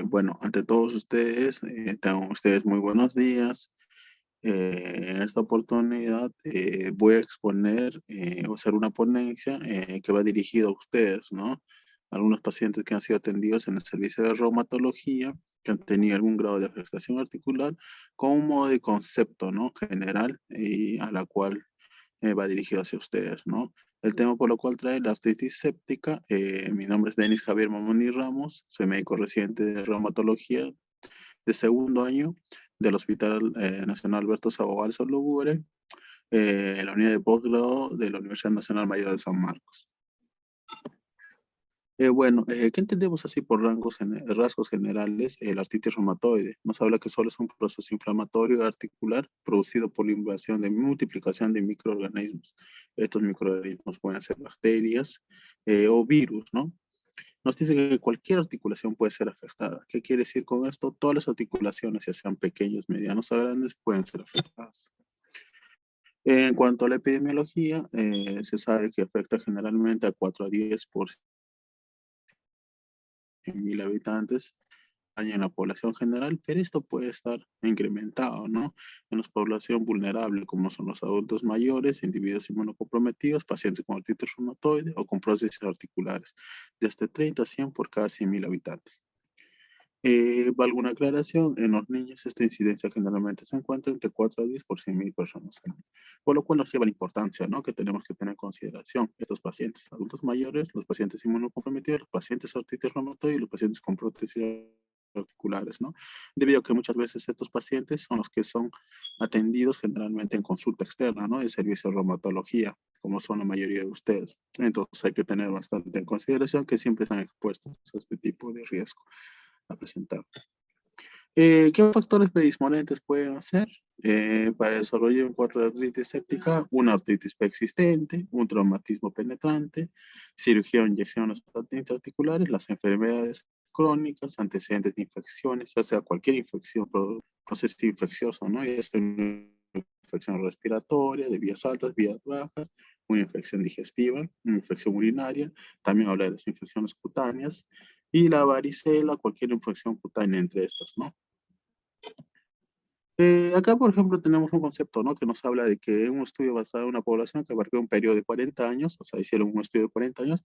Bueno, ante todos ustedes, tengan ustedes muy buenos días. En esta oportunidad voy a exponer o hacer una ponencia que va dirigida a ustedes, ¿no? Algunos pacientes que han sido atendidos en el servicio de reumatología, que han tenido algún grado de afectación articular, con un modo de concepto, ¿no? General y a la cual va dirigido hacia ustedes, ¿no? El tema por lo cual trae la artritis séptica. Mi nombre es Denis Javier Mamoni Ramos, soy médico residente de reumatología de segundo año del Hospital Nacional Alberto Sabogal Solobuere, en la unidad de posgrado de la Universidad Nacional Mayor de San Marcos. Bueno, ¿qué entendemos así por rasgos generales? La artritis reumatoide nos habla que solo es un proceso inflamatorio articular producido por la invasión de multiplicación de microorganismos. Estos microorganismos pueden ser bacterias o virus, ¿no? Nos dice que cualquier articulación puede ser afectada. ¿Qué quiere decir con esto? Todas las articulaciones, ya sean pequeñas, medianas o grandes, pueden ser afectadas. En cuanto a la epidemiología, se sabe que afecta generalmente a 4 a 10 por 100.000 habitantes en la población general, pero esto puede estar incrementado, ¿no? En la población vulnerable, como son los adultos mayores, individuos inmunocomprometidos, pacientes con artritis reumatoide o con prótesis articulares, desde 30 a 100 por cada 100.000 habitantes. Valga una aclaración, en los niños esta incidencia generalmente se encuentra entre 4 a 10 por 100.000 personas al año. Por lo cual nos lleva la importancia, ¿no? Que tenemos que tener en consideración estos pacientes adultos mayores, los pacientes inmunocomprometidos, los pacientes artritis reumatoide y los pacientes con prótesis articulares, ¿no? Debido a que muchas veces estos pacientes son los que son atendidos generalmente en consulta externa, ¿no? De servicio de reumatología, como son la mayoría de ustedes. Entonces hay que tener bastante en consideración que siempre están expuestos a este tipo de riesgo a presentar. ¿Qué factores predisponentes pueden hacer para el desarrollo de un cuadro de artritis séptica? Una artritis preexistente, un traumatismo penetrante, cirugía o inyecciones intraarticulares, las enfermedades crónicas, antecedentes de infecciones, ya sea cualquier infección, proceso infeccioso, ¿no? Ya sea una infección respiratoria, de vías altas, vías bajas, una infección digestiva, una infección urinaria, también habla de las infecciones cutáneas, y la varicela, cualquier infección cutánea entre estas, ¿no? Acá, por ejemplo, tenemos un concepto, ¿no? Que nos habla de que un estudio basado en una población que abarcó un periodo de 40 años, o sea, hicieron un estudio de 40 años,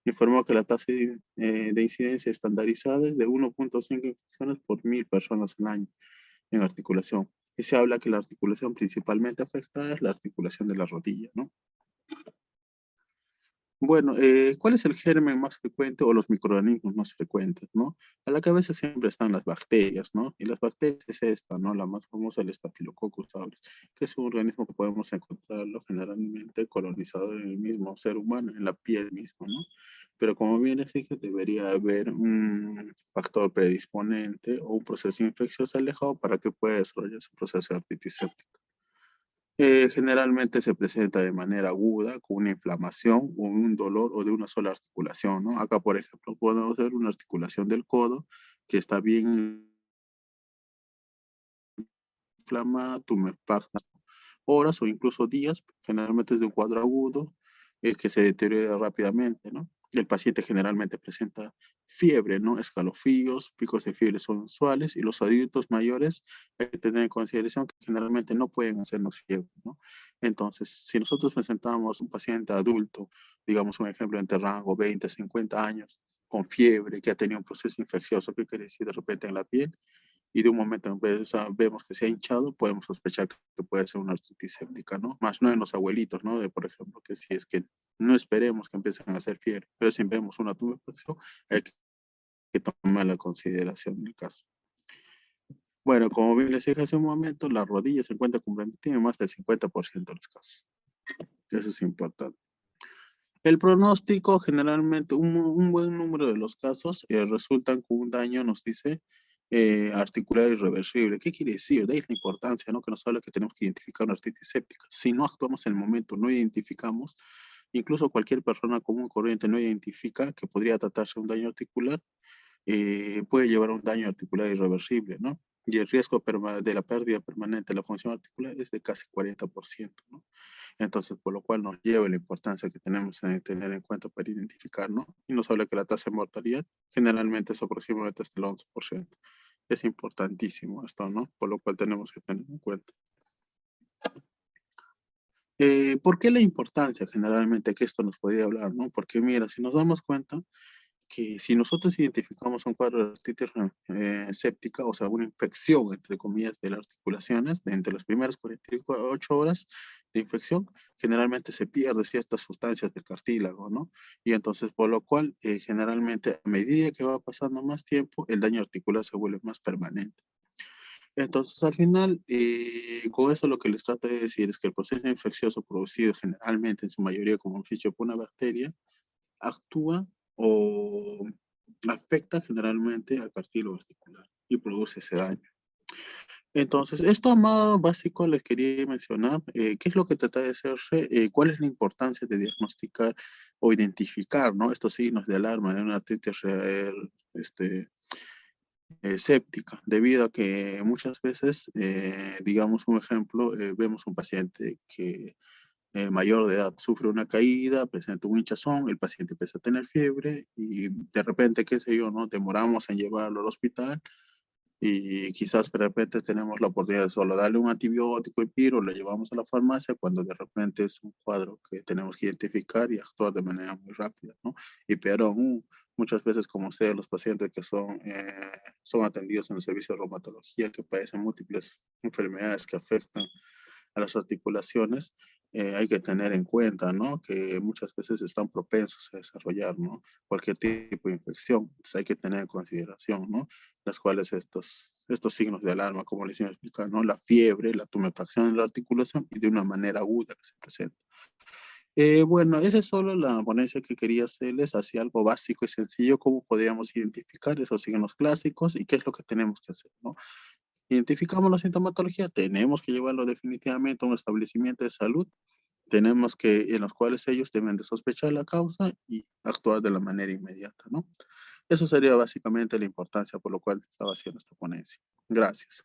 informó que la tasa de incidencia estandarizada es de 1.5 infecciones por 1.000 personas al año en articulación. Y se habla que la articulación principalmente afectada es la articulación de la rodilla, ¿no? Bueno, ¿cuál es el germen más frecuente o los microorganismos más frecuentes, no? A la cabeza siempre están las bacterias, ¿no? Y las bacterias es esta, ¿no? La más famosa, el Staphylococcus aureus, que es un organismo que podemos encontrarlo generalmente colonizado en el mismo ser humano, en la piel misma, ¿no? Pero como bien les dije, debería haber un factor predisponente o un proceso infeccioso alejado para que pueda desarrollarse un proceso de artritis séptica. Generalmente se presenta de manera aguda, con una inflamación o un dolor o de una sola articulación, ¿no? Acá, por ejemplo, podemos ver una articulación del codo que está bien inflamada, tumefacta, horas o incluso días, generalmente es de un cuadro agudo, que se deteriora rápidamente, ¿no? El paciente generalmente presenta fiebre, ¿no? Escalofríos, picos de fiebre son usuales y los adultos mayores hay que tener en consideración que generalmente no pueden hacernos fiebre, ¿no? Entonces, si nosotros presentamos un paciente adulto, digamos un ejemplo entre rango 20, 50 años, con fiebre, que ha tenido un proceso infeccioso, ¿qué quiere decir de repente en la piel? Y de un momento en vez vemos que se ha hinchado, podemos sospechar que puede ser una artritis séptica, ¿no? Más no en los abuelitos, ¿no? De, por ejemplo, que si es que no esperemos que empiecen a hacer fiebre, pero si vemos una tumefacción, hay que tomar la consideración del caso. Bueno, como bien les dije hace un momento, la rodilla se encuentra comprometida en más del 50% de los casos. Eso es importante. El pronóstico, generalmente, un buen número de los casos resultan con un daño, nos dice, articular irreversible. ¿Qué quiere decir? De ahí la importancia, ¿no? Que nos habla que tenemos que identificar una artritis séptica. Si no actuamos en el momento, no identificamos, incluso cualquier persona común corriente no identifica que podría tratarse de un daño articular, puede llevar a un daño articular irreversible, ¿no? y el riesgo de la pérdida permanente de la función articular es de casi 40%, ¿no? Entonces, por lo cual nos lleva la importancia que tenemos en tener en cuenta para identificar, ¿no? Y nos habla que la tasa de mortalidad generalmente es aproximadamente hasta el 11%. Es importantísimo esto, ¿no? Por lo cual tenemos que tener en cuenta. ¿Por qué la importancia generalmente que esto nos podría hablar, no? Porque mira, si nos damos cuenta, que si nosotros identificamos un cuadro de artritis séptica, o sea, una infección, entre comillas, de las articulaciones, de entre las primeras 48 horas de infección, generalmente se pierde ciertas sustancias del cartílago, ¿no? Y entonces, por lo cual, generalmente, a medida que va pasando más tiempo, el daño articular se vuelve más permanente. Entonces, al final, con eso lo que les trato de decir es que el proceso infeccioso producido generalmente, en su mayoría, como un ficho por una bacteria, actúa o afecta generalmente al cartílago articular y produce ese daño. Entonces, esto más básico les quería mencionar, qué es lo que trata de hacerse, cuál es la importancia de diagnosticar o identificar, ¿no? Estos signos de alarma de una artritis séptica, debido a que muchas veces, digamos un ejemplo, vemos un paciente que mayor de edad sufre una caída, presenta un hinchazón, el paciente empieza a tener fiebre y de repente, qué sé yo, ¿no? Demoramos en llevarlo al hospital y quizás de repente tenemos la oportunidad de solo darle un antibiótico y piro, lo llevamos a la farmacia cuando de repente es un cuadro que tenemos que identificar y actuar de manera muy rápida, ¿no? Y peor aún, muchas veces como ustedes, los pacientes que son atendidos en el servicio de reumatología, que padecen múltiples enfermedades que afectan a las articulaciones, hay que tener en cuenta, ¿no? Que muchas veces están propensos a desarrollar, ¿no? Cualquier tipo de infección. Entonces hay que tener en consideración, ¿no? Las cuales estos signos de alarma, como les iba a explicar, ¿no? La fiebre, la tumefacción de la articulación y de una manera aguda que se presenta. Bueno, esa es solo la ponencia que quería hacerles, así algo básico y sencillo, cómo podríamos identificar esos signos clásicos y qué es lo que tenemos que hacer, ¿no? Identificamos la sintomatología, tenemos que llevarlo definitivamente a un establecimiento de salud, tenemos que, en los cuales ellos deben de sospechar la causa y actuar de la manera inmediata, ¿no? Eso sería básicamente la importancia por lo cual estaba haciendo esta ponencia. Gracias.